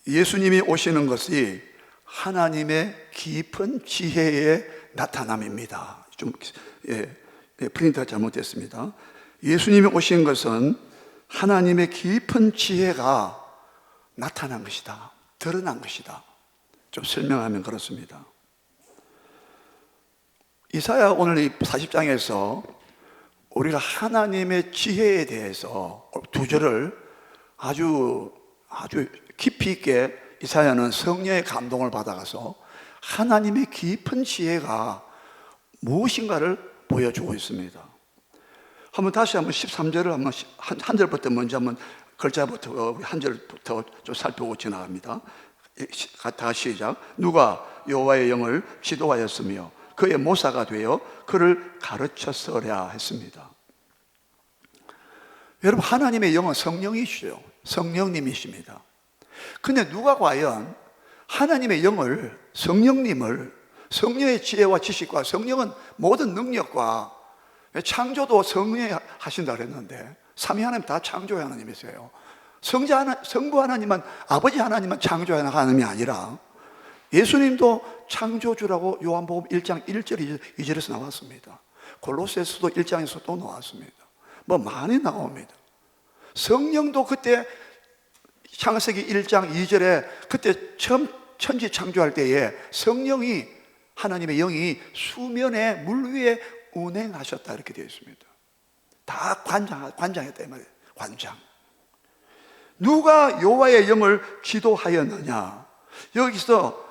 예수님이 오시는 것이 하나님의 깊은 지혜의 나타남입니다. 프린터가 잘못됐습니다. 예수님이 오신 것은 하나님의 깊은 지혜가 나타난 것이다, 드러난 것이다. 좀 설명하면 그렇습니다. 이사야 오늘 이 40장에서 우리가 하나님의 지혜에 대해서 두 절을 아주 깊이 있게 이사야는 성령의 감동을 받아가서 하나님의 깊은 지혜가 무엇인가를 보여주고 있습니다. 다시 한번 13절을 한 절부터 먼저 한번 글자부터 한 절부터 좀 살펴보고 지나갑니다. 다 시작. 누가 여호와의 영을 지도하였으며 그의 모사가 되어 그를 가르쳤으랴 했습니다. 여러분, 하나님의 영은 성령이시죠. 성령님이십니다. 근데 누가 과연 하나님의 영을, 성령님을, 성령의 지혜와 지식과, 성령은 모든 능력과 창조도 성령이 하신다 그랬는데 삼위 하나님 다 창조의 하나님이세요. 성부 하나님만, 아버지 하나님만 창조의 하나님이 아니라 예수님도 창조주라고 요한복음 1장 1절 2절에서 나왔습니다. 골로새서도 1장에서 또 나왔습니다. 많이 나옵니다. 성령도 그때 창세기 1장 2절에 그때 처음 천지 창조할 때에 성령이, 하나님의 영이 수면에 물 위에 운행하셨다 이렇게 되어 있습니다. 다 관장했다 이 말이에요. 관장. 누가 여호와의 영을 지도하였느냐? 여기서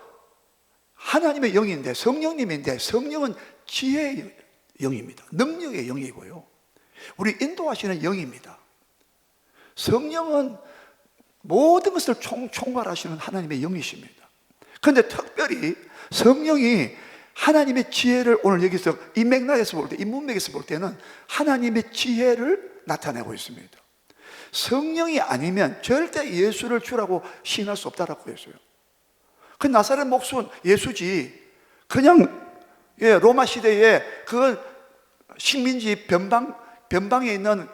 하나님의 영인데, 성령님인데, 성령은 지혜의 영입니다. 능력의 영이고요, 우리 인도하시는 영입니다. 성령은 모든 것을 총괄하시는 하나님의 영이십니다. 그런데 특별히 성령이 하나님의 지혜를, 오늘 여기서 이 맥락에서 볼 때, 이 문맥에서 볼 때는 하나님의 지혜를 나타내고 있습니다. 성령이 아니면 절대 예수를 주라고 시인할 수 없다라고 했어요. 그 나사렛 목수는 예수지, 그냥 로마 시대에 그 식민지 변방에 있는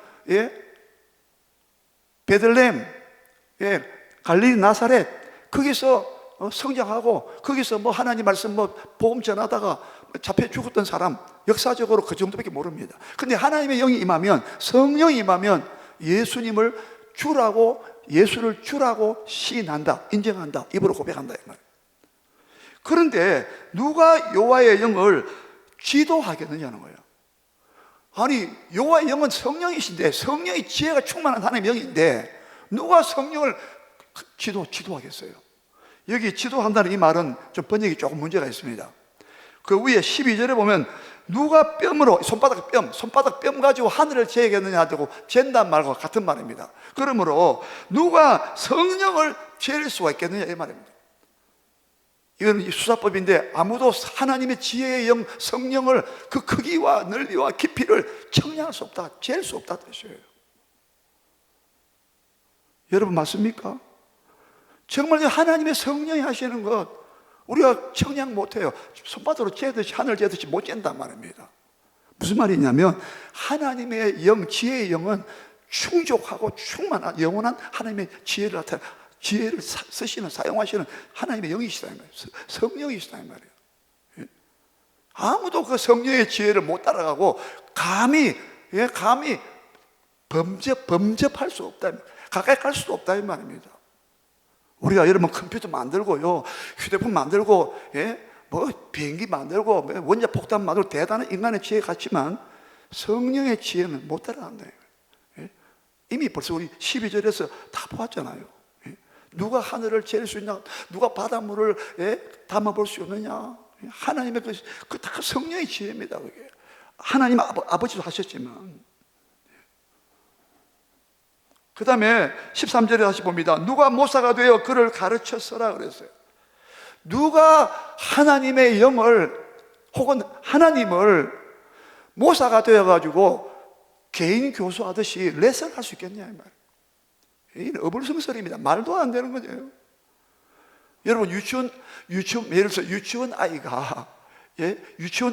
베들레헴, 갈릴리 나사렛, 거기서 성장하고 거기서 하나님 말씀 복음 전하다가 잡혀 죽었던 사람, 역사적으로 그 정도밖에 모릅니다. 근데 하나님의 영이 임하면, 성령이 임하면 예수님을 주라고, 예수를 주라고 시인한다, 인정한다, 입으로 고백한다 이 말이에요. 그런데 누가 여호와의 영을 지도하겠느냐는 거예요. 아니, 여호와의 영은 성령이신데, 성령의 지혜가 충만한 하나님의 영인데 누가 성령을 지도하겠어요? 여기 지도한다는 이 말은 좀 번역이 조금 문제가 있습니다. 그 위에 12절에 보면 누가 뺨으로, 손바닥 뺨 가지고 하늘을 재겠느냐 하고 잰단 말과 같은 말입니다. 그러므로 누가 성령을 잴 수가 있겠느냐 이 말입니다. 이건 수사법인데 아무도 하나님의 지혜의 영, 성령을 그 크기와 넓이와 깊이를 청량할 수 없다, 잴 수 없다 뜻이에요. 여러분 맞습니까? 정말 하나님의 성령이 하시는 것 우리가 청량 못해요. 손바닥으로 재듯이, 하늘 재듯이 못 잰단 말입니다. 무슨 말이냐면 하나님의 영, 지혜의 영은 충족하고 충만한 영원한 하나님의 지혜를 쓰시는, 사용하시는 하나님의 영이시다 이 말이에요. 성령이시다 이 말이에요. 아무도 그 성령의 지혜를 못 따라가고 감히 범접할 수 없다, 가까이 갈 수도 없다 이 말입니다. 우리가 여러분 컴퓨터 만들고요, 휴대폰 만들고, 비행기 만들고, 원자 폭탄 만들고 대단한 인간의 지혜 같지만 성령의 지혜는 못 따라간다. 이미 벌써 우리 12절에서 다 보았잖아요. 누가 하늘을 잴 수 있냐, 누가 바닷물을 담아볼 수 있느냐. 하나님의 그 다 성령의 지혜입니다. 그게 하나님 아버지도 하셨지만. 그 다음에 13절에 다시 봅니다. 누가 모사가 되어 그를 가르쳤어라 그랬어요. 누가 하나님의 영을 혹은 하나님을 모사가 되어가지고 개인 교수하듯이 레슨할 수 있겠냐 이 말이에요. 이게 어불성설입니다. 말도 안 되는 거죠. 여러분 예를 들어서 유치원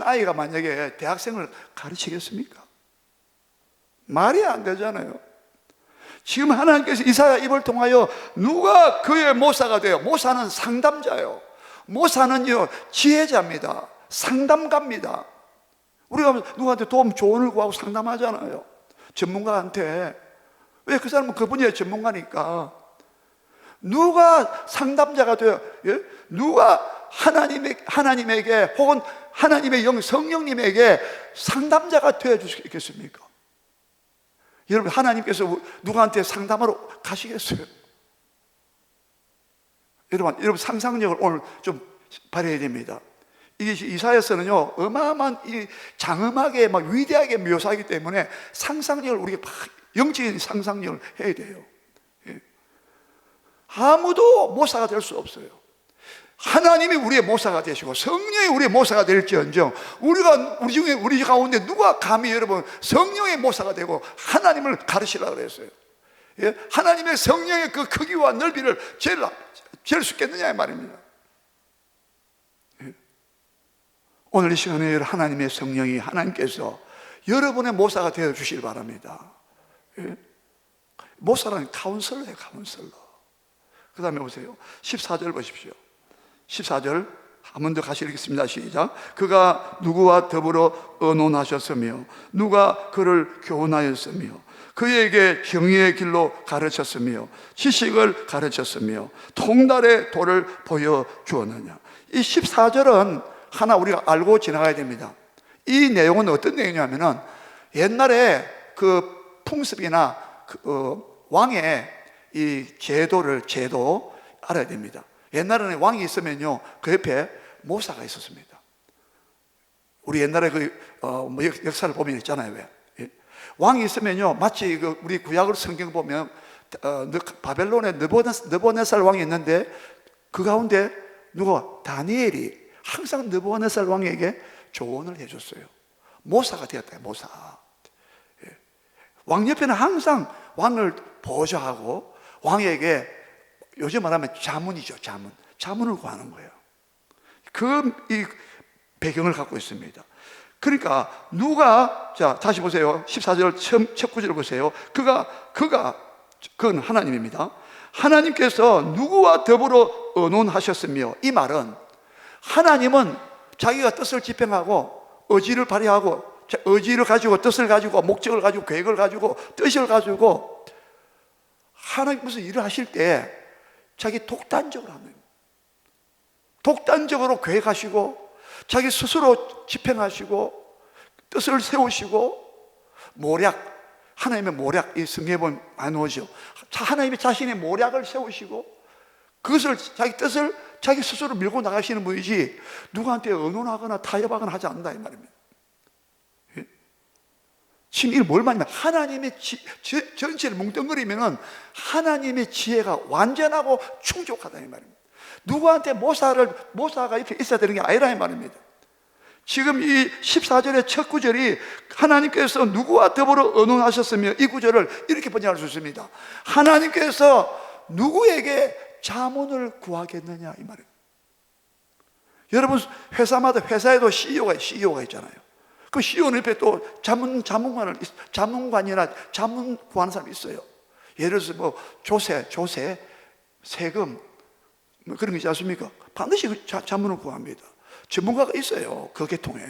아이가 만약에 대학생을 가르치겠습니까? 말이 안 되잖아요. 지금 하나님께서 이사야 입을 통하여 누가 그의 모사가 돼요? 모사는 상담자예요. 모사는요 지혜자입니다. 상담가입니다. 우리가 누구한테 도움 조언을 구하고 상담하잖아요. 전문가한테. 왜? 그 사람은 그 분야의 전문가니까. 누가 상담자가 돼요? 예? 누가 하나님에게 혹은 하나님의 영 성령님에게 상담자가 되어 주시겠습니까? 여러분, 하나님께서 누구한테 상담하러 가시겠어요? 여러분 상상력을 오늘 좀 발휘해야 됩니다. 이게 이사야서는요 어마어마한 이 장엄하게 막 위대하게 묘사하기 때문에 상상력을 우리가 막 영적인 상상력을 해야 돼요. 예. 아무도 모사가 될 수 없어요. 하나님이 우리의 모사가 되시고 성령이 우리의 모사가 될지언정 우리 가운데 누가 감히 여러분 성령의 모사가 되고 하나님을 가르치려고 그랬어요. 예? 하나님의 성령의 그 크기와 넓이를 잴 수 있겠느냐 이 말입니다. 예? 오늘 이 시간에 하나님의 성령이 하나님께서 여러분의 모사가 되어 주시길 바랍니다. 예? 모사라는 카운슬러예요. 카운슬러. 그 다음에 보세요. 14절 보십시오. 14절 한 번 더 같이 읽겠습니다. 시작. 그가 누구와 더불어 의논하셨으며 누가 그를 교훈하였으며 그에게 정의의 길로 가르쳤으며 지식을 가르쳤으며 통달의 도를 보여주었느냐. 이 14절은 하나 우리가 알고 지나가야 됩니다. 이 내용은 어떤 내용이냐면은 옛날에 그 풍습이나 왕의 이 제도 알아야 됩니다. 옛날에는 왕이 있으면요 그 옆에 모사가 있었습니다. 우리 옛날에 역사를 보면 있잖아요. 왜? 예? 왕이 있으면요 마치 우리 구약을 성경 보면 바벨론에 느부갓네살 왕이 있는데 그 가운데 누가? 다니엘이 항상 느부갓네살 왕에게 조언을 해줬어요. 모사가 되었다. 모사. 예. 왕 옆에는 항상 왕을 보좌하고 왕에게 요즘 말하면 자문이죠. 자문을 구하는 거예요. 이 배경을 갖고 있습니다. 그러니까 누가, 자 다시 보세요. 14절 첫 구절을 보세요. 그건 하나님입니다. 하나님께서 누구와 더불어 의논하셨으며, 이 말은 하나님은 자기가 뜻을 집행하고 의지를 발휘하고 의지를 가지고 뜻을 가지고 목적을 가지고 계획을 가지고 뜻을 가지고 하나님 무슨 일을 하실 때 자기 독단적으로 하는 거예요. 독단적으로 계획하시고 자기 스스로 집행하시고 뜻을 세우시고 하나님의 모략, 이 성경에 보면 많이 나오죠. 하나님이 자신의 모략을 세우시고 그것을 자기 뜻을 자기 스스로 밀고 나가시는 분이지 누구한테 의논하거나 타협하거나 하지 않는다 이 말입니다. 지금 이게 뭘 말하냐면 하나님의 전체를 뭉뚱그리면 하나님의 지혜가 완전하고 충족하다 이 말입니다. 누구한테 모사가 이렇게 있어야 되는 게 아니라 이 말입니다. 지금 이 14절의 첫 구절이 하나님께서 누구와 더불어 의논하셨으며, 이 구절을 이렇게 번역할 수 있습니다. 하나님께서 누구에게 자문을 구하겠느냐 이 말입니다. 여러분 회사에도 CEO가 있잖아요. 그 CEO는 옆에 또 자문관이나 자문 구하는 사람이 있어요. 예를 들어서 뭐 조세, 세금 뭐 그런 게 있지 않습니까? 반드시 자문을 구합니다. 전문가가 있어요. 그 계통에.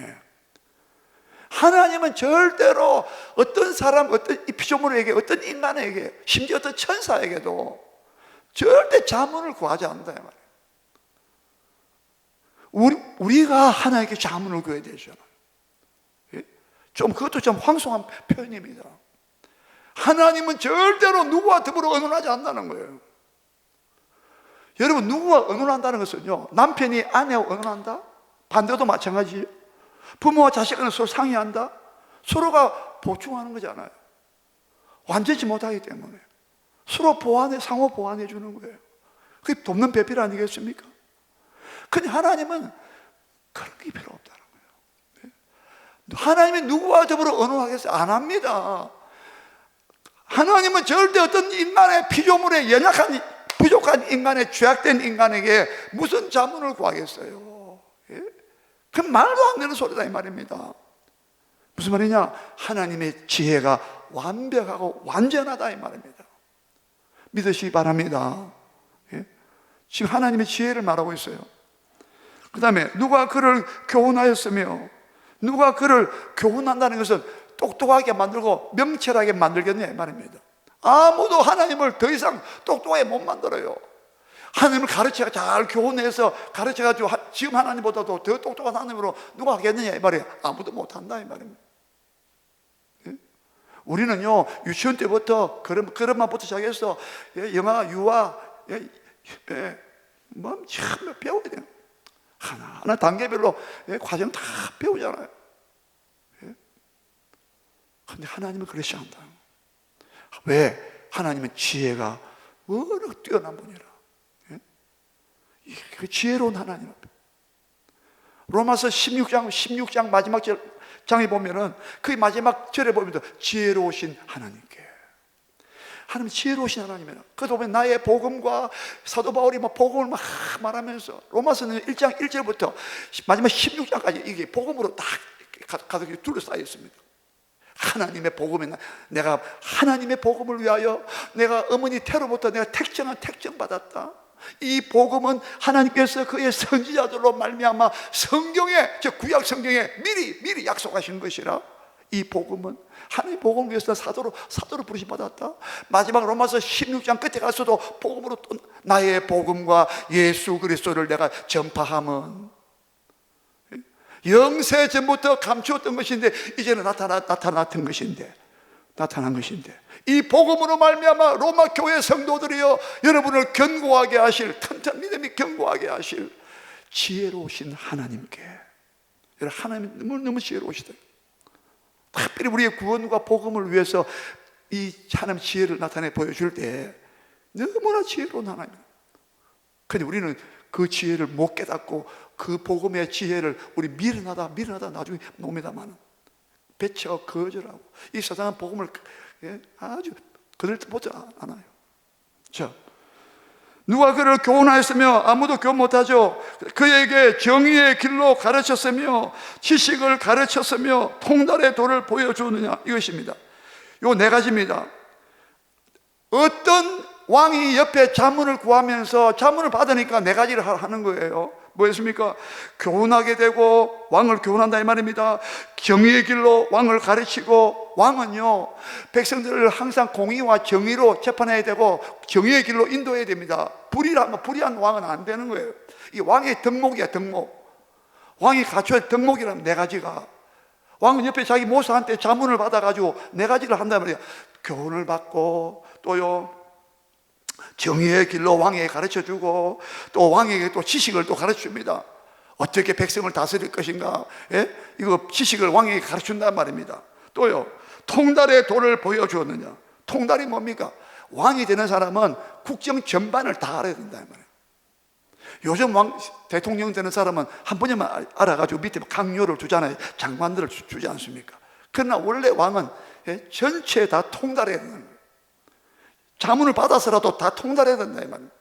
하나님은 절대로 어떤 사람, 어떤 피조물에게, 어떤 인간에게, 심지어 어떤 천사에게도 절대 자문을 구하지 않는다 이 말이에요. 우리가 하나님께 자문을 구해야 되잖아요. 그것도 좀 황송한 표현입니다. 하나님은 절대로 누구와 더불어 의논하지 않는다는 거예요. 여러분, 누구와 의논한다는 것은요, 남편이 아내와 의논한다? 반대도 마찬가지예요. 부모와 자식 간에 서로 상의한다? 서로가 보충하는 거잖아요. 완전치 못하기 때문에 서로 상호 보완해 주는 거예요. 그게 돕는 배필 아니겠습니까? 근데 하나님은 그런 게 필요 없다는 거예요. 하나님이 누구와 더불어 의논하겠어요? 안 합니다. 하나님은 절대 어떤 인간의 피조물에 부족한 인간의 죄악된 인간에게 무슨 자문을 구하겠어요? 예? 그 말도 안 되는 소리다 이 말입니다. 무슨 말이냐? 하나님의 지혜가 완벽하고 완전하다 이 말입니다. 믿으시기 바랍니다. 예? 지금 하나님의 지혜를 말하고 있어요. 그 다음에 누가 그를 교훈하였으며, 누가 그를 교훈한다는 것은 똑똑하게 만들고 명철하게 만들겠냐 이 말입니다. 아무도 하나님을 더 이상 똑똑하게 못 만들어요. 하나님을 가르쳐 잘 교훈해서 가르쳐가지고 지금 하나님보다도 더 똑똑한 하나님으로 누가 하겠느냐 이 말이에요. 아무도 못한다 이 말입니다. 예? 우리는요 유치원 때부터 그런 것부터 시작해서 영어, 유아, 뭐 참 배워야 돼요. 하나 단계별로 과정 다 배우잖아요. 그런데 하나님은 그러시 않다. 왜? 하나님은 지혜가 워낙 뛰어난 분이라. 그 지혜로운 하나님 앞에. 로마서 16장 마지막 장에 보면은 그 마지막 절에 보면 지혜로우신 하나님께. 하나님 지혜로우신 하나님이라. 그래서 보면 나의 복음과 사도 바울이 막 복음을 막 말하면서 로마서는 1장 1절부터 마지막 16장까지 이게 복음으로 딱 가득 둘러싸여 있습니다. 하나님의 복음에 내가 하나님의 복음을 위하여 내가 어머니 태로부터 내가 택정받았다. 이 복음은 하나님께서 그의 선지자들로 말미암아 성경에, 저 구약 성경에 미리 약속하신 것이라. 이 복음은 하나님의 복음을 위해서 사도로 부르심 받았다. 마지막 로마서 16장 끝에 가서도 복음으로 또 나의 복음과 예수 그리스도를 내가 전파함은 영세 전부터 감추었던 것인데 이제는 나타난 것인데 이 복음으로 말미암아 로마 교회 성도들이여 여러분을 견고하게 하실, 튼튼 믿음이 견고하게 하실 지혜로우신 하나님께. 여러분 하나님 너무 지혜로우시다. 특별히 우리의 구원과 복음을 위해서 이 하나님 지혜를 나타내 보여줄 때 너무나 지혜로운 하나님. 근데 우리는 그 지혜를 못 깨닫고 그 복음의 지혜를 우리 미련하다 나중에 놈에다마는 배척 거절하고 이 세상은 복음을 아주 그들보지 않아요. 자, 누가 그를 교훈하였으며 아무도 교훈 못하죠. 그에게 정의의 길로 가르쳤으며 지식을 가르쳤으며 통달의 도를 보여주느냐 이것입니다. 요 네 가지입니다. 어떤 왕이 옆에 자문을 구하면서 자문을 받으니까 네 가지를 하는 거예요. 뭐였습니까? 교훈하게 되고 왕을 교훈한다 이 말입니다. 정의의 길로 왕을 가르치고, 왕은요 백성들을 항상 공의와 정의로 재판해야 되고 정의의 길로 인도해야 됩니다. 불의한 왕은 안 되는 거예요. 이 왕의 덕목이야, 덕목. 왕이 갖춰야 할 덕목이라면 네 가지가. 왕은 옆에 자기 모사한테 자문을 받아가지고 네 가지를 한단 말이야. 교훈을 받고, 또요 정의의 길로 왕에게 가르쳐주고, 또 왕에게 또 지식을 또 가르쳐줍니다. 어떻게 백성을 다스릴 것인가, 이거 지식을 왕에게 가르쳐준단 말입니다. 또요 통달의 도를 보여주었느냐. 통달이 뭡니까? 왕이 되는 사람은 국정 전반을 다 알아야 된다 말이에요. 요즘 대통령 되는 사람은 한 분야만 알아가지고 밑에 강요를 주잖아요. 장관들을 주지 않습니까? 그러나 원래 왕은 전체 다 통달해야 되는 거예요. 자문을 받아서라도 다 통달해야 된다 이 말입니다.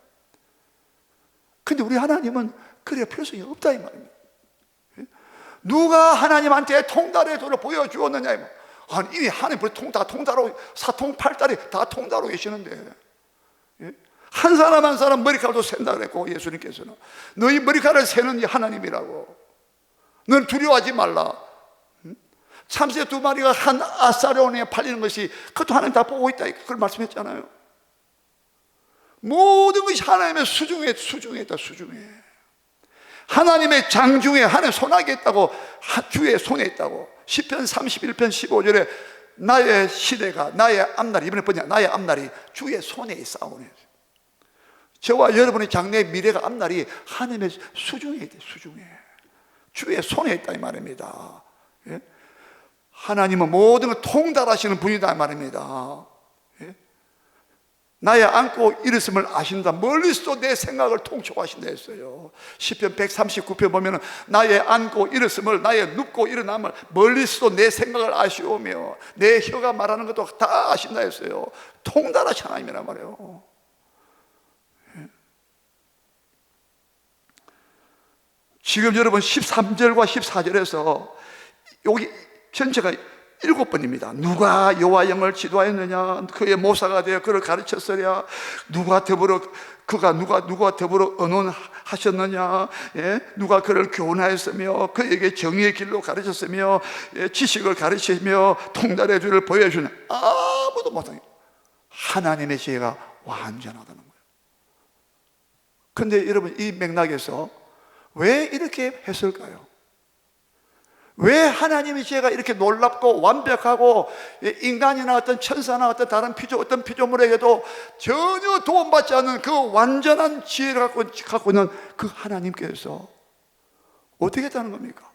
근데 우리 하나님은 그럴 필요성이 없다 이 말입니다. 누가 하나님한테 통달의 도를 보여주었느냐 이 말. 아니 이미 하나님 다 통달하고 사통팔달이 다 통달하고 계시는데 한 사람 머리카락도 센다 그랬고 예수님께서는 너희 머리카락을 세는 하나님이라고. 너는 두려워하지 말라. 참새 2마리가 한 아사리온에 팔리는 것이 그것도 하나님 다 보고 있다 그걸 말씀했잖아요. 모든 것이 하나님의 수중에 있다. 수중에 하나님의 장중에 하나님의 손아귀에 있다고. 주의 손에 있다고. 시편 31편 15절에 나의 시대가 나의 앞날이, 이번에 뭐냐, 나의 앞날이 주의 손에 있사오니. 저와 여러분의 장래의 미래가 앞날이 하나님의 수중에 있대. 수중에 주의 손에 있다 이 말입니다. 하나님은 모든 걸 통달하시는 분이다 이 말입니다. 나의 안고 일었음을 아신다. 멀리서도 내 생각을 통촉하신다 했어요. 시편 139편 보면 나의 안고 일었음을, 나의 눕고 일어남을 멀리서도 내 생각을 아시오며 내 혀가 말하는 것도 다 아신다 했어요. 통달하신 하나님이란 말이에요. 지금 여러분 13절과 14절에서 여기 전체가 7번입니다. 누가 여호와 영을 지도하였느냐? 그의 모사가 되어 그를 가르쳤으랴. 누가 더불어 언론하셨느냐? 예? 누가 그를 교훈하였으며 그에게 정의의 길로 가르쳤으며 지식을 가르치며 통달의 줄을 보여주는, 아무도 못하게. 하나님의 지혜가 완전하다는 거예요. 그런데 여러분, 이 맥락에서 왜 이렇게 했을까요? 왜 하나님의 지혜가 이렇게 놀랍고 완벽하고 인간이나 어떤 천사나 어떤 다른 어떤 피조물에게도 전혀 도움받지 않는 그 완전한 지혜를 갖고 있는 그 하나님께서 어떻게 했다는 겁니까?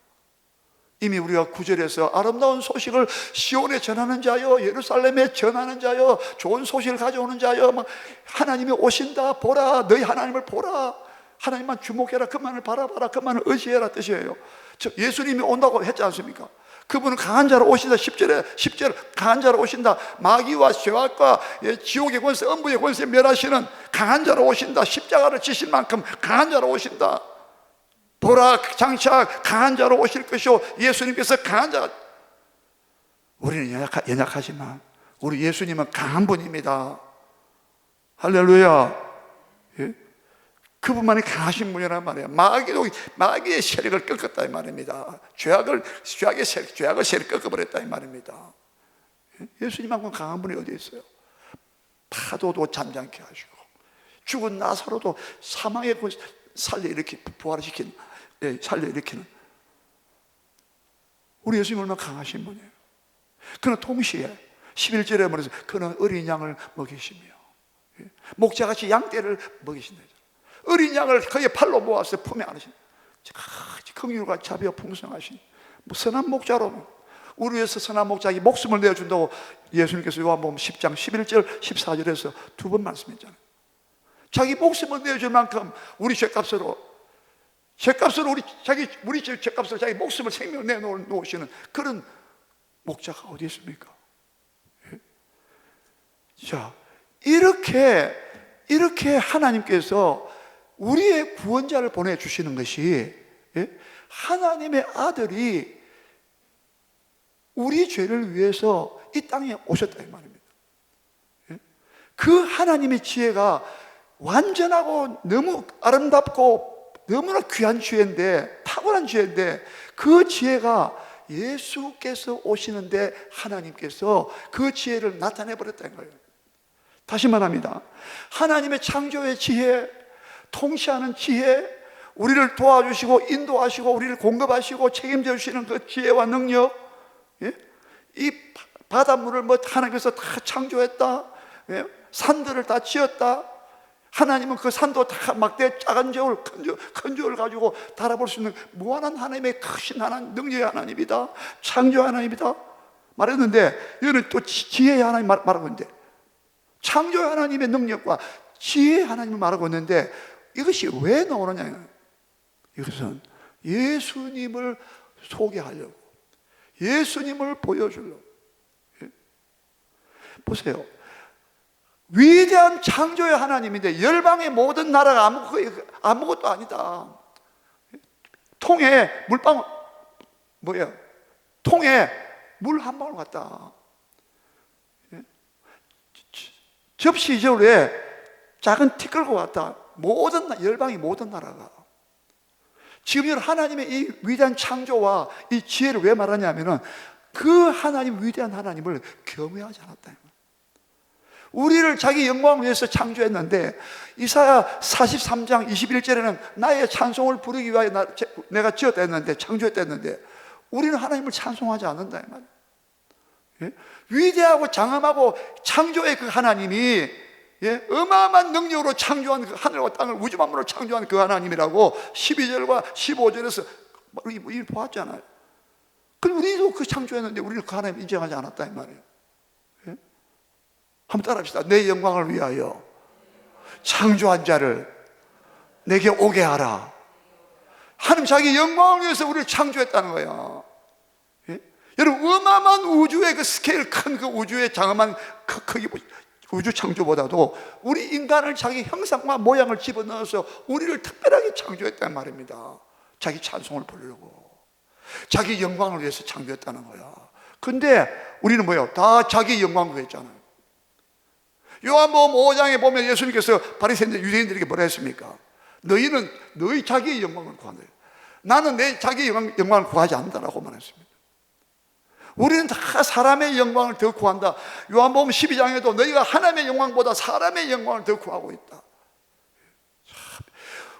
이미 우리가 9절에서 아름다운 소식을 시온에 전하는 자여, 예루살렘에 전하는 자여, 좋은 소식을 가져오는 자여, 막 하나님이 오신다, 보라, 너희 하나님을 보라, 하나님만 주목해라, 그만을 바라봐라, 그만을 의지해라 뜻이에요. 즉 예수님이 온다고 했지 않습니까? 그분은 강한 자로 오신다. 10절 강한 자로 오신다. 마귀와 죄악과 지옥의 권세, 음부의 권세 멸하시는 강한 자로 오신다. 십자가를 지실 만큼 강한 자로 오신다. 보라, 장차 강한 자로 오실 것이요, 예수님께서 강한 자. 우리는 연약하지만 우리 예수님은 강한 분입니다. 할렐루야. 예? 그분만이 강하신 분이란 말이에요. 마귀의 세력을 꺾었다 이 말입니다. 죄악의 세력을 꺾어버렸다 이 말입니다. 예수님만큼 강한 분이 어디 있어요? 파도도 잠잠케 하시고 죽은 나사로도 사망의 살려일으키는 우리 예수님 얼마나 강하신 분이에요. 그는 동시에 11절에 말해서 그는 어린 양을 먹이시며 목자같이 양떼를 먹이신다. 어린 양을 그의 팔로 모아서 품에 안으신 긍휼과 자비와 풍성하신 선한 목자로 우리 위해서 선한 목자에게 목숨을 내어준다고 예수님께서 요한복음 10장 11절 14절에서 2번 말씀했잖아요. 자기 목숨을 내어줄 만큼 우리 죄값으로 우리 죄값으로 자기 목숨을 생명을 내놓으시는 그런 목자가 어디 있습니까? 자, 이렇게 하나님께서 우리의 구원자를 보내주시는 것이 하나님의 아들이 우리 죄를 위해서 이 땅에 오셨다 이 말입니다. 그 하나님의 지혜가 완전하고 너무 아름답고 너무나 귀한 지혜인데, 탁월한 지혜인데, 그 지혜가 예수께서 오시는데 하나님께서 그 지혜를 나타내 버렸다는 거예요. 다시 말합니다. 하나님의 창조의 지혜, 통치하는 지혜, 우리를 도와주시고 인도하시고 우리를 공급하시고 책임져 주시는 그 지혜와 능력, 이 바닷물을 하나님께서 다 창조했다, 산들을 다 지었다. 하나님은 그 산도 다 막대 작은 저울, 큰 저울 가지고 달아볼 수 있는 무한한 하나님의 크신 하나님, 능력의 하나님이다, 창조 하나님이다 말했는데, 이거는 또 지혜의 하나님 말하고 있는데, 창조 하나님의 능력과 지혜의 하나님을 말하고 있는데, 이것이 왜 나오느냐? 이것은 예수님을 소개하려고, 예수님을 보여주려고. 보세요. 위대한 창조의 하나님인데 열방의 모든 나라가 아무것도 아니다. 통에 물방울, 통에 물 한 방울 같다. 접시저울에 작은 티끌과 같다. 열방의 모든 나라가. 지금 하나님의 이 위대한 창조와 이 지혜를 왜 말하냐면은 그 하나님, 위대한 하나님을 겸허하지 않았다. 우리를 자기 영광을 위해서 창조했는데, 이사야 43장 21절에는 나의 찬송을 부르기 위하여 내가 지었다 했는데, 창조했다 했는데, 우리는 하나님을 찬송하지 않는다 이 말이에요. 예? 위대하고 장엄하고 창조의 그 하나님이, 어마어마한 능력으로 창조한 그 하늘과 땅을, 우주 만물을 창조한 그 하나님이라고 12절과 15절에서 우리 보았잖아요. 그럼 우리도 그 창조했는데 우리는 그 하나님 인정하지 않았다 이 말이에요. 한번 따라합시다. 내 영광을 위하여 창조한 자를 내게 오게 하라. 하나님 자기 영광을 위해서 우리를 창조했다는 거예요. 여러분, 어마어마한 우주의 그 스케일, 큰 그 우주의 장엄한 크기, 우주 창조보다도 우리 인간을 자기 형상과 모양을 집어넣어서 우리를 특별하게 창조했단 말입니다. 자기 찬송을 부르려고, 자기 영광을 위해서 창조했다는 거야. 근데 우리는 뭐예요? 다 자기 영광 구했잖아요. 요한복음 5장에 보면 예수님께서 바리새인들 유대인들에게 뭐라 했습니까? 너희는 너희 자기의 영광을 구한다. 나는 내 자기의 영광을 구하지 않는다라고 말했습니다. 우리는 다 사람의 영광을 더 구한다. 요한복음 12장에도 너희가 하나님의 영광보다 사람의 영광을 더 구하고 있다.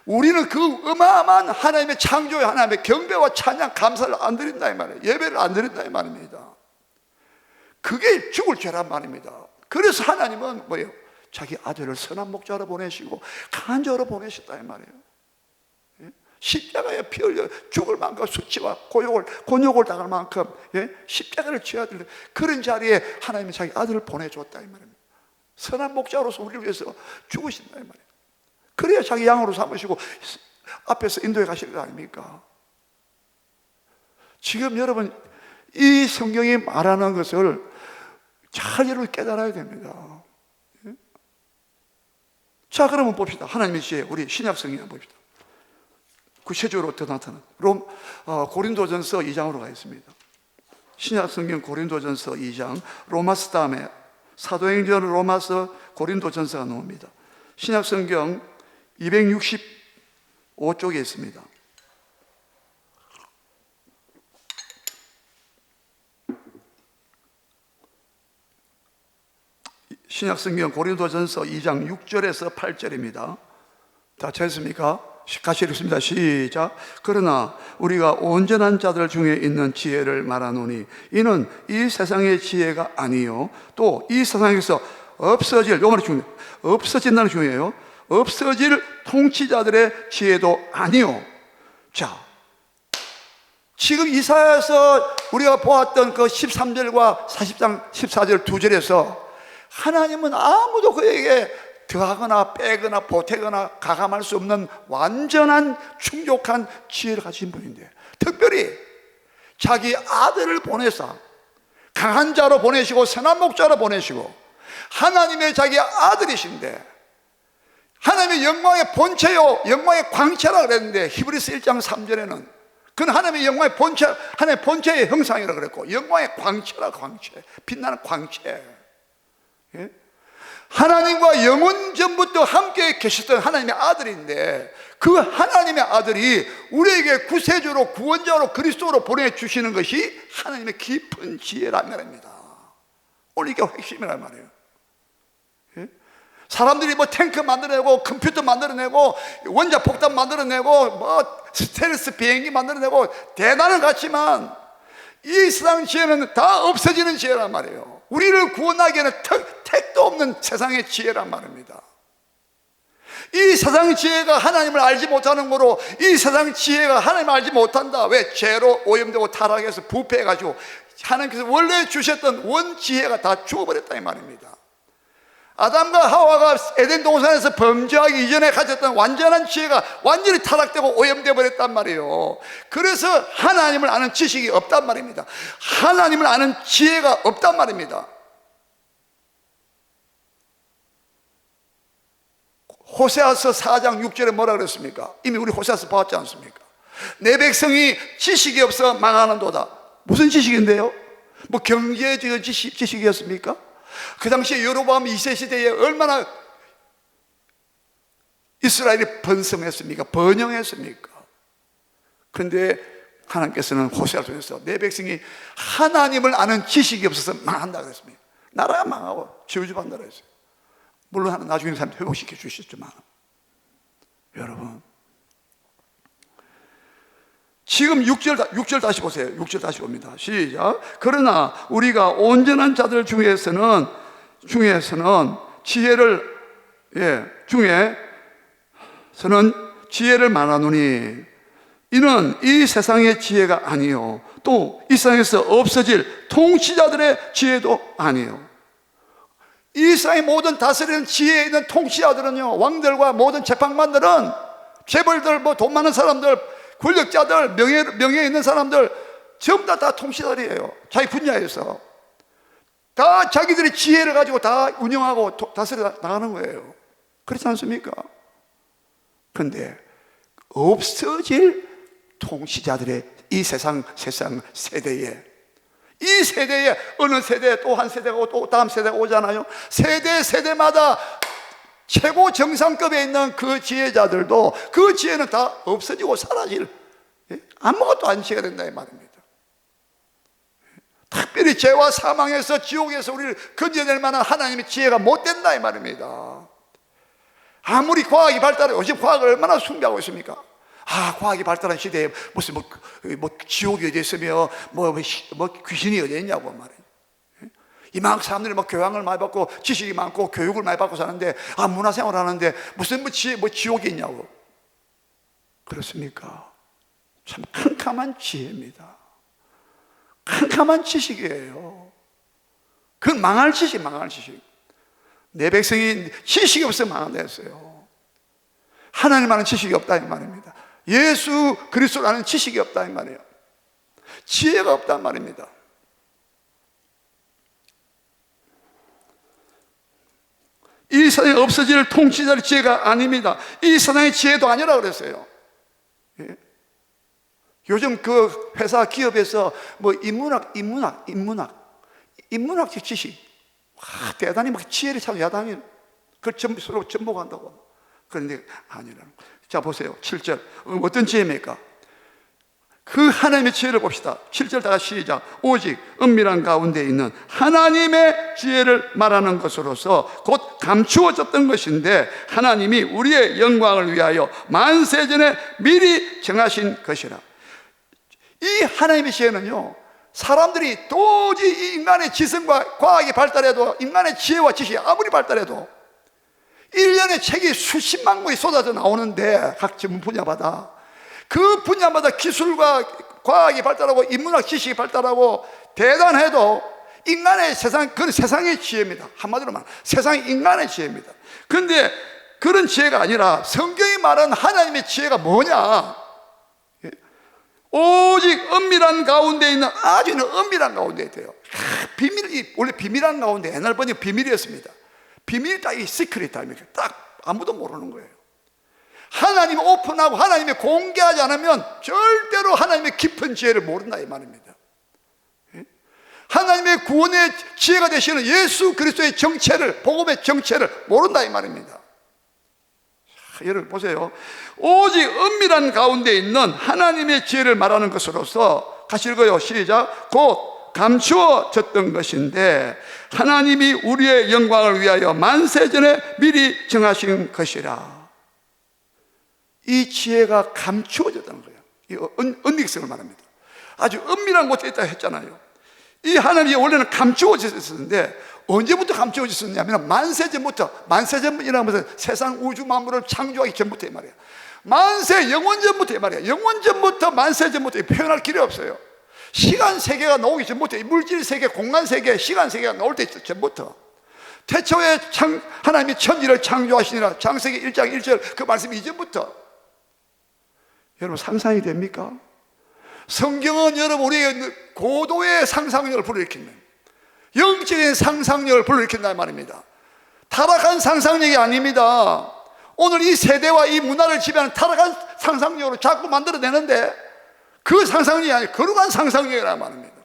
우리는 그 어마어마한 하나님의 창조의 하나님의 경배와 찬양 감사를 안 드린다 이 말이에요. 예배를 안 드린다 이 말입니다. 그게 죽을 죄란 말입니다. 그래서 하나님은 뭐예요? 자기 아들을 선한 목자로 보내시고 강한 자로 보내셨다 이 말이에요. 십자가에 피 흘려 죽을 만큼 수치와 곤욕을 당할 만큼 십자가를 져야 될 그런 자리에 하나님이 자기 아들을 보내줬다 이 말입니다. 선한 목자로서 우리를 위해서 죽으신다 이 말이에요. 그래야 자기 양으로 삼으시고 앞에서 인도해 가실 거 아닙니까? 지금 여러분 이 성경이 말하는 것을 잘 여러분 깨달아야 됩니다. 자, 그러면 봅시다. 하나님의 지혜, 우리 신약 성경 봅시다. 구체적으로 어떻게 나타나? 고린도전서 2장으로 가겠습니다. 신약 성경 고린도전서 2장, 로마서 다음에 사도행전, 로마서, 고린도전서가 나옵니다. 신약 성경 265쪽에 있습니다. 신약 성경 고린도전서 2장 6절에서 8절입니다. 다 찾았습니까? 같이 읽습니다. 시작. 그러나 우리가 온전한 자들 중에 있는 지혜를 말하노니 이는 이 세상의 지혜가 아니요 또 이 세상에서 없어질, 요 말이 중요해요. 없어진다는 게 중요해요. 없어질 통치자들의 지혜도 아니요. 자, 지금 이사야에서 우리가 보았던 그 13절과 40장 14절 두 절에서 하나님은 아무도 그에게 더하거나 빼거나 보태거나 가감할 수 없는 완전한 충족한 지혜를 가진 분인데, 특별히 자기 아들을 보내서 강한 자로 보내시고 선한 목자로 보내시고 하나님의 자기 아들이신데, 하나님의 영광의 본체요 영광의 광채라 그랬는데 히브리서 1장 3절에는 그는 하나님의 영광의 본체, 하나님의 본체의 형상이라고 그랬고 영광의 광채라, 광채, 빛나는 광채. 예? 하나님과 영원 전부터 함께 계셨던 하나님의 아들인데, 그 하나님의 아들이 우리에게 구세주로 구원자로 그리스도로 보내주시는 것이 하나님의 깊은 지혜란 말입니다. 오늘 이게 핵심이란 말이에요. 예? 사람들이 뭐 탱크 만들어내고 컴퓨터 만들어내고 원자폭탄 만들어내고 뭐 스텔스 비행기 만들어내고 대단한 것 같지만 이 세상 지혜는 다 없어지는 지혜란 말이에요. 우리를 구원하기에는 택도 없는 세상의 지혜란 말입니다. 이 세상 지혜가 하나님을 알지 못하는 거로, 이 세상 지혜가 하나님을 알지 못한다. 왜? 죄로 오염되고 타락해서 부패해가지고 하나님께서 원래 주셨던 원 지혜가 다 죽어버렸다 이 말입니다. 아담과 하와가 에덴 동산에서 범죄하기 이전에 가졌던 완전한 지혜가 완전히 타락되고 오염되어 버렸단 말이에요. 그래서 하나님을 아는 지식이 없단 말입니다. 하나님을 아는 지혜가 없단 말입니다. 호세아서 4장 6절에 뭐라 그랬습니까? 이미 우리 호세아서 봤지 않습니까? 내 백성이 지식이 없어 망하는도다. 무슨 지식인데요? 뭐 경제적 지식이었습니까? 그 당시에 여로보암 2세 시대에 얼마나 이스라엘이 번성했습니까? 번영했습니까? 그런데 하나님께서는 호세아를 통해서 내 백성이 하나님을 아는 지식이 없어서 망한다 그랬습니다. 나라가 망하고 저주받는다 그랬어요. 물론 하나님 나중에 사람 회복시켜 주셨지만, 여러분 지금 6절 다시 보세요. 6절 다시 봅니다. 시작. 그러나 우리가 온전한 자들 중에서는 지혜를 말하노니 이는 이 세상의 지혜가 아니요 또 이 세상에서 없어질 통치자들의 지혜도 아니요. 이 세상의 모든 다스리는 지혜에 있는 통치자들은요, 왕들과 모든 재판관들은, 재벌들, 뭐 돈 많은 사람들, 권력자들, 명예에 있는 사람들 전부 다 통치자들이에요. 자기 분야에서 다 자기들의 지혜를 가지고 다 운영하고 다스려 나가는 거예요. 그렇지 않습니까? 그런데 없어질 통치자들의 이 세상 세대에 이 세대에 어느 세대에 또 한 세대가 오고 또 다음 세대가 오잖아요. 세대마다 최고 정상급에 있는 그 지혜자들도 그 지혜는 다 없어지고 사라질, 아무것도 안 지혜가 된다 이 말입니다. 특별히 죄와 사망에서 지옥에서 우리를 건져낼 만한 하나님의 지혜가 못 된다 이 말입니다. 아무리 과학이 발달해, 요즘 과학을 얼마나 숭배하고 있습니까? 과학이 발달한 시대에 무슨 지옥이 어디 있으며 귀신이 어디 있냐고 말이에요. 이만큼 사람들이 교양을 많이 받고 지식이 많고 교육을 많이 받고 사는데 문화생활 하는데 무슨 지옥이 있냐고. 그렇습니까? 참 캄캄한 지혜입니다. 캄캄한 지식이에요. 그건 망할 지식. 내 백성이 지식이 없으면 망한다 했어요. 하나님 아는 지식이 없다 이 말입니다. 예수 그리스도를 아는 지식이 없다 이 말이에요. 지혜가 없단 말입니다. 이 세상에 없어질 통치자의 지혜가 아닙니다. 이 세상의 지혜도 아니라 그랬어요. 요즘 그 회사 기업에서 인문학적 지식, 대단히 지혜를 찾는 야당이 그걸 서로 접목한다고. 그런데 아니라는 거예요. 자 보세요. 7절 어떤 지혜입니까? 그 하나님의 지혜를 봅시다. 7절 다 같이 시작. 오직 은밀한 가운데 있는 하나님의 지혜를 말하는 것으로서 곧 감추어졌던 것인데 하나님이 우리의 영광을 위하여 만세전에 미리 정하신 것이라. 이 하나님의 지혜는요, 사람들이 도저히 이 인간의 지성과 과학이 발달해도, 인간의 지혜와 지식이 아무리 발달해도 1년에 책이 수십만 권이 쏟아져 나오는데, 각 전문 분야마다 그 분야마다 기술과 과학이 발달하고 인문학 지식이 발달하고 대단해도 인간의 그건 세상의 지혜입니다. 한마디로 말하면 세상의 인간의 지혜입니다. 그런데 그런 지혜가 아니라 성경이 말하는 하나님의 지혜가 뭐냐? 오직 은밀한 가운데 있는, 아주 은밀한 가운데 있대요. 원래 비밀한 가운데, 옛날 번역 비밀이었습니다. 비밀이 딱 이 시크릿 아닙니까? 딱 아무도 모르는 거예요. 하나님이 오픈하고 하나님이 공개하지 않으면 절대로 하나님의 깊은 지혜를 모른다 이 말입니다. 하나님의 구원의 지혜가 되시는 예수 그리스도의 정체를, 복음의 정체를 모른다 이 말입니다. 자, 여러분 보세요. 오직 은밀한 가운데 있는 하나님의 지혜를 말하는 것으로서, 같이 읽어요. 시작. 곧 감추어졌던 것인데 하나님이 우리의 영광을 위하여 만세전에 미리 정하신 것이라. 이 지혜가 감추어졌다는 거예요. 이 은닉성을 말합니다. 아주 은밀한 곳에 있다 했잖아요. 이 하나님이 원래는 감추어졌었는데 언제부터 감추어졌었냐면 만세전이라는 것은 세상 우주 만물을 창조하기 전부터 이 말이에요. 영원전부터 이 말이에요. 영원전부터 만세전부터 표현할 길이 없어요. 시간 세계가 나오기 전부터, 물질 세계, 공간 세계, 시간 세계가 나올 때 전부터 태초에 하나님이 천지를 창조하시니라. 창세기 1장 1절 그 말씀 이전부터. 여러분 상상이 됩니까? 성경은 여러분 우리의 고도의 상상력을 불러일으키는, 영적인 상상력을 불러일으킨다는 말입니다. 타락한 상상력이 아닙니다. 오늘 이 세대와 이 문화를 지배하는 타락한 상상력으로 자꾸 만들어내는데 그 상상력이 아니라 거룩한 상상력이라는 말입니다.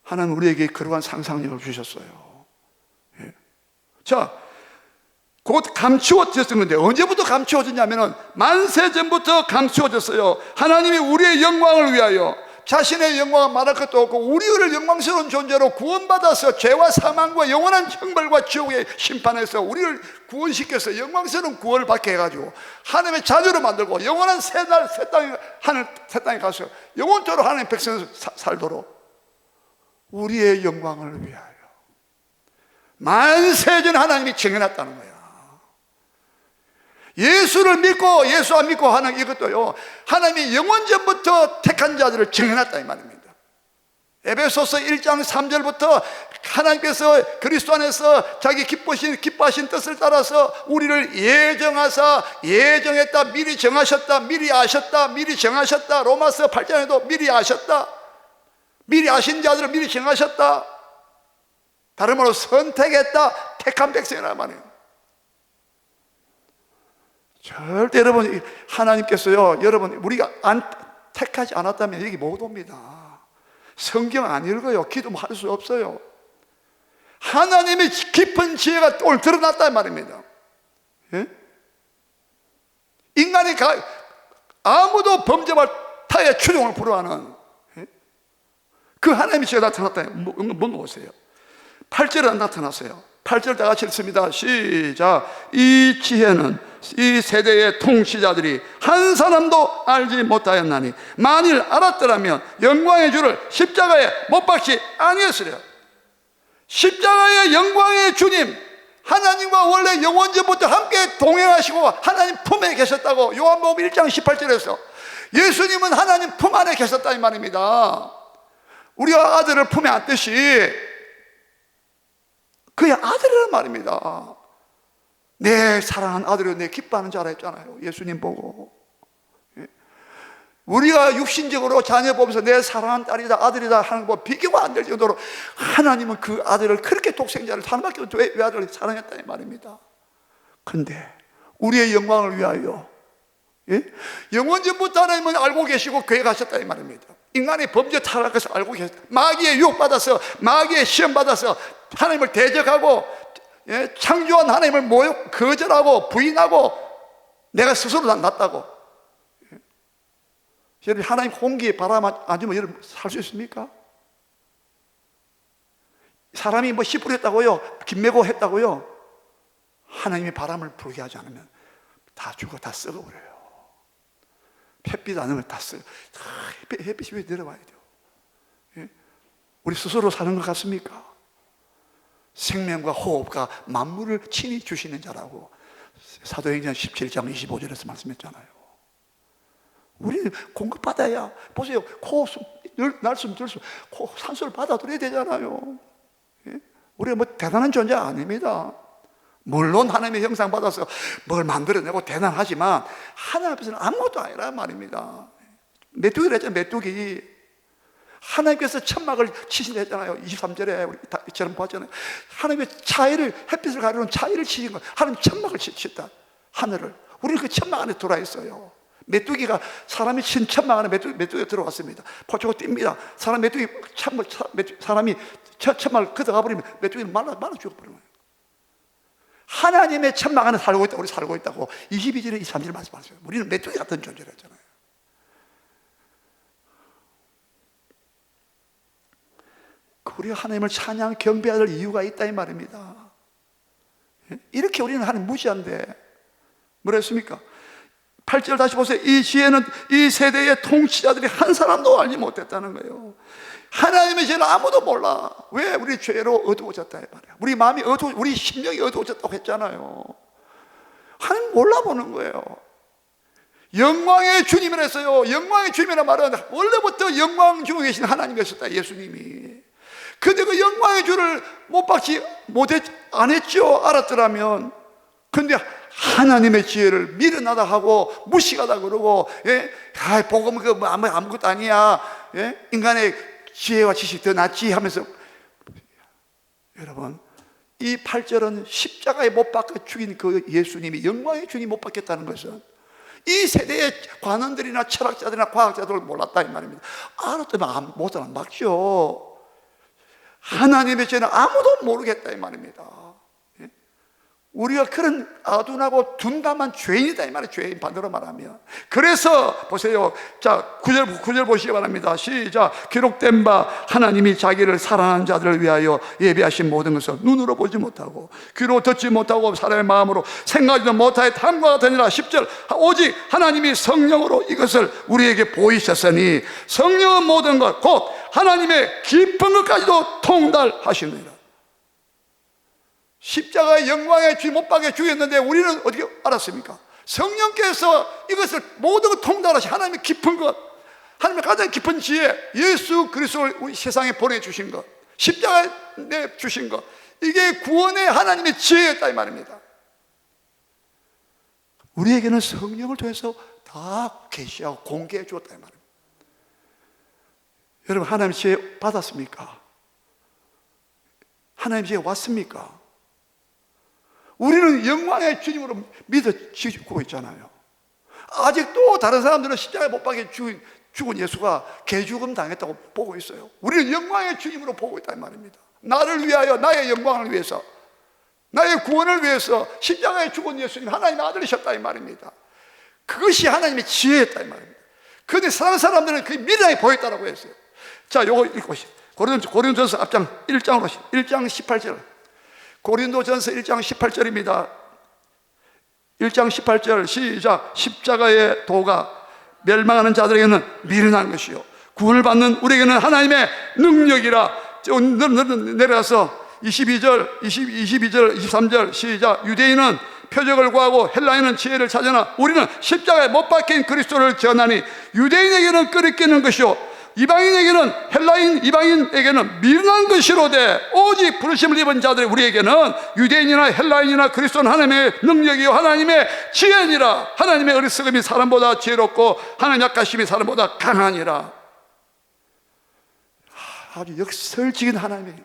하나님 우리에게 거룩한 상상력을 주셨어요. 예. 자, 곧 감추어졌던 건데 언제부터 감추어졌냐면 만세전부터 감추어졌어요. 하나님이 우리의 영광을 위하여, 자신의 영광을 말할 것도 없고 우리를 영광스러운 존재로 구원받아서 죄와 사망과 영원한 형벌과 지옥의 심판에서 우리를 구원시켜서 영광스러운 구원을 받게 해가지고 하나님의 자녀로 만들고 영원한 새 땅에 가서 영원토록 하나님의 백성으로 살도록 우리의 영광을 위하여 만세전 하나님이 정해놨다는 거야. 예수를 믿고 예수 안 믿고 하는 이것도요, 하나님이 영원전부터 택한 자들을 정해놨다 이 말입니다. 에베소서 1장 3절부터 하나님께서 그리스도 안에서 자기 기뻐하신 뜻을 따라서 우리를 예정했다, 미리 정하셨다, 미리 아셨다, 미리 정하셨다. 로마서 8장에도 미리 아셨다, 미리 아신 자들을 미리 정하셨다. 다른 말로 선택했다, 택한 백성이라는 말이에요. 절대 여러분, 하나님께서요, 여러분 우리가 택하지 않았다면 여기 못 옵니다. 성경 안 읽어요. 기도할 수 없어요. 하나님의 깊은 지혜가 오늘 드러났단 말입니다. 예? 인간이 아무도 범죄와 타의 추종을 불허하는 그 하나님의 지혜가 나타났다. 뭔가 보세요. 8절에 나타났어요. 8절 다 같이 읽습니다. 시작. 이 지혜는 이 세대의 통치자들이 한 사람도 알지 못하였나니 만일 알았더라면 영광의 주를 십자가에 못 박지 아니었으려. 십자가의 영광의 주님, 하나님과 원래 영원전부터 함께 동행하시고 하나님 품에 계셨다고 요한복음 1장 18절에서 예수님은 하나님 품 안에 계셨다 이 말입니다. 우리가 아들을 품에 안듯이 그의 아들이란 말입니다. 내 사랑하는 아들이 내 기뻐하는 자라 했잖아요. 예수님 보고. 우리가 육신적으로 자녀 보면서 내 사랑하는 딸이다 아들이다 하는 거 비교가 안 될 정도로 하나님은 그 아들을 그렇게 독생자를 하나밖에 왜 아들을 사랑했다 이 말입니다. 그런데 우리의 영광을 위하여 영원전부터 하나님은 알고 계시고 계획하셨다 이 말입니다. 인간의 범죄 타락해서 알고 계셨다. 마귀의 유혹받아서 마귀의 시험받아서 하나님을 대적하고 창조한 하나님을 거절하고 부인하고 내가 스스로 낫다고. 여러분 하나님 홍기에 바람 안 주면 여러분 살 수 있습니까? 사람이 뭐 씨 뿌렸다고요? 김매고 했다고요? 하나님이 바람을 불게 하지 않으면 다 죽어 다 썩어버려요. 햇빛 안 오면 다 썩어요. 햇빛이 왜 내려와야 돼요? 우리 스스로 사는 것 같습니까? 생명과 호흡과 만물을 친히 주시는 자라고 사도행전 17장 25절에서 말씀했잖아요. 우리는 공급받아야, 보세요. 날숨 들숨 산소를 받아들여야 되잖아요. 우리가 뭐 대단한 존재 아닙니다. 물론 하나님의 형상 받아서 뭘 만들어내고 대단하지만 하나님 앞에서는 아무것도 아니란 말입니다. 메뚜기를 했잖아요. 메뚜기. 하나님께서 천막을 치신다 했잖아요. 23절에 우리 처럼 봤잖아요. 하나님의 차이를, 햇빛을 가리는 차이를 치신 거예요. 하나님 천막을 치셨다. 하늘을. 우리는 그 천막 안에 들어와 있어요. 메뚜기가 사람이 친 천막 안에 메뚜기가 들어왔습니다. 포초가 뜁니다. 사람이 천막을 걷어가 버리면 메뚜기는 말라 죽어버리는 거예요. 하나님의 천막 안에 살고 있다. 우리 살고 있다고 22절에 23절에 말씀하세요. 우리는 메뚜기 같은 존재를 했잖아요. 우리가 하나님을 찬양 경배해야 될 이유가 있다 이 말입니다. 이렇게 우리는 하나님 무시한데 뭐라 했습니까? 8절 다시 보세요. 이 지혜는 이 세대의 통치자들이 한 사람도 알지 못했다는 거예요. 하나님의 죄는 아무도 몰라. 왜? 우리 죄로 어두워졌다 이 말이야. 우리 마음이 우리 심령이 어두워졌다고 했잖아요. 하나님 몰라보는 거예요. 영광의 주님이라 했어요. 영광의 주님이라 말은 원래부터 영광 중에 계신 하나님이셨다, 예수님이. 근데 그 영광의 주를 안 했죠. 알았더라면. 근데 하나님의 지혜를 미련하다 하고 무식하다 그러고, 복음은 그 아무것도 아니야. 인간의 지혜와 지식이 더 낫지 하면서. 여러분, 이 8절은 십자가에 못 박혀 죽인 그 예수님이 영광의 주님이 못 박혔다는 것은 이 세대의 관원들이나 철학자들이나 과학자들을 몰랐다 이 말입니다. 알았다면 못은 안 박죠. 하나님의 죄는 아무도 모르겠다 이 말입니다. 우리가 그런 아둔하고 둔감한 죄인이다 이 말이에요. 죄인 반대로 말하면. 그래서 보세요. 자, 9절 보시기 바랍니다. 시작. 기록된 바 하나님이 자기를 사랑하는 자들을 위하여 예비하신 모든 것을 눈으로 보지 못하고 귀로 듣지 못하고 사람의 마음으로 생각하지도 못하여 탐과 같으니라. 10절. 오직 하나님이 성령으로 이것을 우리에게 보이셨으니 성령은 모든 것 곧 하나님의 깊은 것까지도 통달하시느니라. 십자가의 영광의 주님 못 박혀 죽였는데 우리는 어떻게 알았습니까? 성령께서 이것을 모든 걸 통달하시 하나님의 깊은 것, 하나님의 가장 깊은 지혜, 예수 그리스도를 우리 세상에 보내주신 것, 십자가에 내주신 것, 이게 구원의 하나님의 지혜였다 이 말입니다. 우리에게는 성령을 통해서 다 계시하고 공개해 주었다 이 말입니다. 여러분, 하나님의 지혜 받았습니까? 하나님의 지혜 왔습니까? 우리는 영광의 주님으로 믿어지고 있잖아요. 아직도 다른 사람들은 십자가에 못 박혀 죽은 예수가 개죽음 당했다고 보고 있어요. 우리는 영광의 주님으로 보고 있다 이 말입니다. 나를 위하여, 나의 영광을 위해서, 나의 구원을 위해서 십자가에 죽은 예수님 하나님의 아들이셨다 이 말입니다. 그것이 하나님의 지혜였다 이 말입니다. 그런데 세상 사람들은 그게 미련하게 보였다고 했어요. 자, 요거 읽고 오시죠. 고린도전서 앞장 1장으로 1장 18절. 고린도전서 1장 18절입니다. 1장 18절 시작. 십자가의 도가 멸망하는 자들에게는 미련한 것이요 구원을 받는 우리에게는 하나님의 능력이라. 내려가서 22절 23절 시작. 유대인은 표적을 구하고 헬라인은 지혜를 찾으나 우리는 십자가에 못 박힌 그리스도를 전하니 유대인에게는 끄리끼는 것이요 이방인에게는, 헬라인 이방인에게는 미련한 것이로되 오직 부르심을 입은 자들 우리에게는 유대인이나 헬라인이나 그리스도는 하나님의 능력이요 하나님의 지혜니라. 하나님의 어리석음이 사람보다 지혜롭고 하나님의 약하심이 사람보다 강하니라. 아주 역설적인 하나님의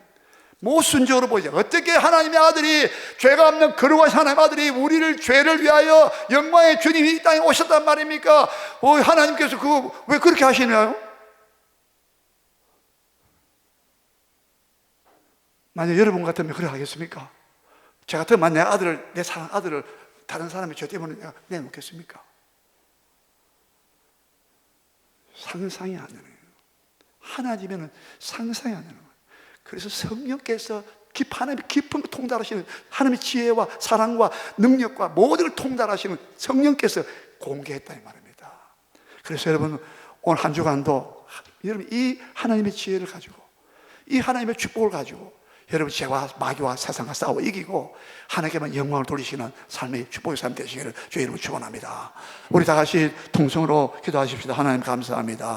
모순적으로 보이죠. 어떻게 하나님의 아들이, 죄가 없는 거룩하신 하나님의 아들이 우리를 죄를 위하여 영광의 주님이 이 땅에 오셨단 말입니까? 하나님께서 그거 왜 그렇게 하시나요? 만약 여러분 같으면 그래 하겠습니까? 저 같으면 내 아들을, 내 사랑 아들을 다른 사람의 죄 때문에 내가 내놓겠습니까? 상상이 안 되는 거예요. 하나님에는 상상이 안 되는 거예요. 그래서 성령께서 하나님의 깊은 걸 통달하시는, 하나님의 지혜와 사랑과 능력과 모든 걸 통달하시는 성령께서 공개했다 이 말입니다. 그래서 여러분 오늘 한 주간도 여러분 이 하나님의 지혜를 가지고, 이 하나님의 축복을 가지고 여러분 죄와 마귀와 세상과 싸워 이기고 하나님께만 영광을 돌리시는 삶의 축복의 삶 되시기를 주의 이름으로 축원합니다. 우리 다 같이 통성으로 기도하십시다. 하나님 감사합니다.